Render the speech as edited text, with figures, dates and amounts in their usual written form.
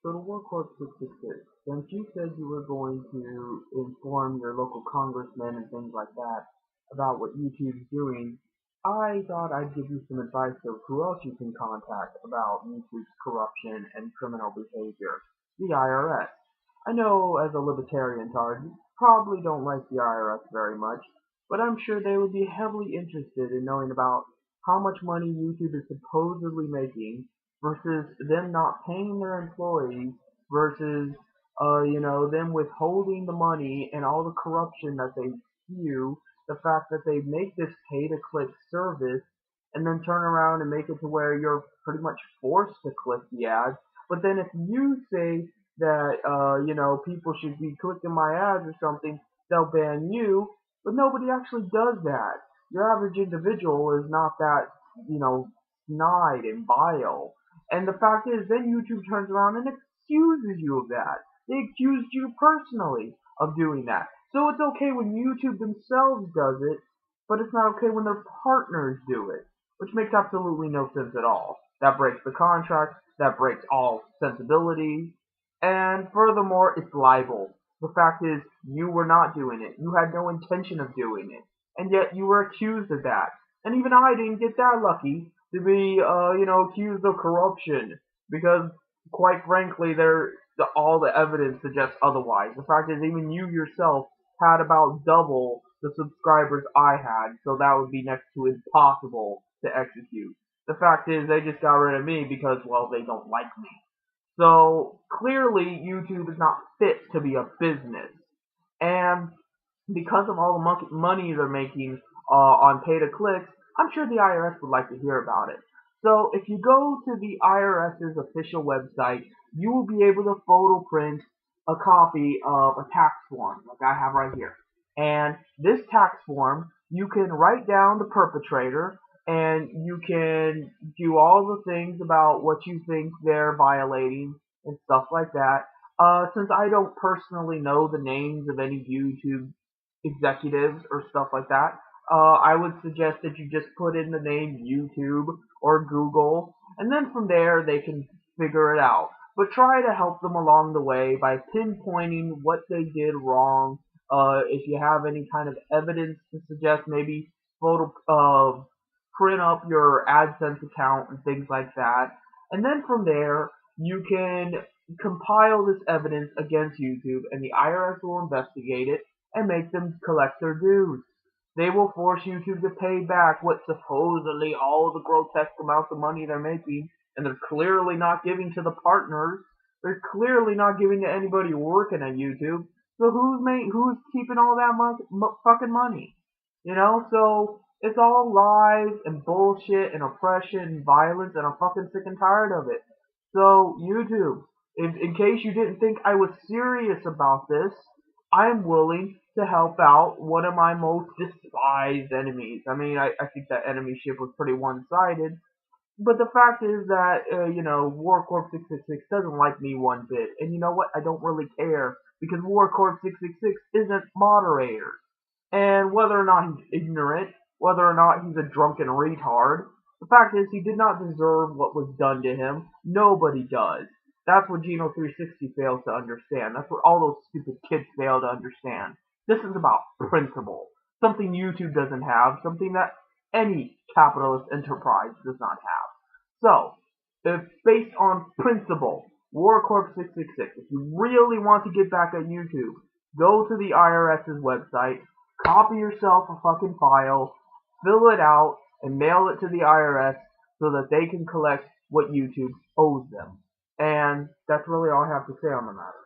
So the Warcorpse666, since you said you were going to inform your local congressman and things like that about what YouTube's doing, I thought I'd give you some advice of who else you can contact about YouTube's corruption and criminal behavior. The IRS. I know as a libertarian tard, you probably don't like the IRS very much, but I'm sure they would be heavily interested in knowing about how much money YouTube is supposedly making versus them not paying their employees versus them withholding the money and all the corruption that they spew, the fact that they make this pay to click service and then turn around and make it to where you're pretty much forced to click the ads. But then if you say that people should be clicking my ads or something, they'll ban you, but nobody actually does that. Your average individual is not that, snide and vile. And the fact is, then YouTube turns around and accuses you of that. They accused you personally of doing that. So it's okay when YouTube themselves does it, but it's not okay when their partners do it, which makes absolutely no sense at all. That breaks the contract, that breaks all sensibilities, and furthermore, it's libel. The fact is, you were not doing it. You had no intention of doing it, and yet you were accused of that. And even I didn't get that lucky to be, accused of corruption, because quite frankly, all the evidence suggests otherwise. The fact is, even you yourself had about double the subscribers I had, so that would be next to impossible to execute. The fact is, they just got rid of me because, well, they don't like me. So clearly, YouTube is not fit to be a business, and because of all the money they're making on pay-to-clicks, I'm sure the IRS would like to hear about it. So if you go to the IRS's official website, you will be able to photo print a copy of a tax form, like I have right here. And this tax form, you can write down the perpetrator, and you can do all the things about what you think they're violating and stuff like that. Since I don't personally know the names of any YouTube executives or stuff like that, I would suggest that you just put in the name YouTube or Google, and then from there they can figure it out. But try to help them along the way by pinpointing what they did wrong. If you have any kind of evidence to suggest, maybe print up your AdSense account and things like that. And then from there, you can compile this evidence against YouTube, and the IRS will investigate it and make them collect their dues. They will force YouTube to pay back what supposedly all the grotesque amounts of money they're making, and they're clearly not giving to the partners. They're clearly not giving to anybody working at YouTube. So who's keeping all that fucking money? So it's all lies and bullshit and oppression and violence, and I'm fucking sick and tired of it. So YouTube, in case you didn't think I was serious about this, I'm willing to help out one of my most despised enemies. I mean, I think that enemyship was pretty one-sided, but the fact is that, Warcorpse666 doesn't like me one bit, and you know what? I don't really care, because Warcorpse666 isn't moderator. And whether or not he's ignorant, whether or not he's a drunken retard, the fact is he did not deserve what was done to him. Nobody does. That's what Geno360 fails to understand. That's what all those stupid kids fail to understand. This is about principle. Something YouTube doesn't have, something that any capitalist enterprise does not have. So, if based on principle, Warcorpse666, if you really want to get back at YouTube, go to the IRS's website, copy yourself a fucking file, fill it out, and mail it to the IRS so that they can collect what YouTube owes them. And that's really all I have to say on the matter.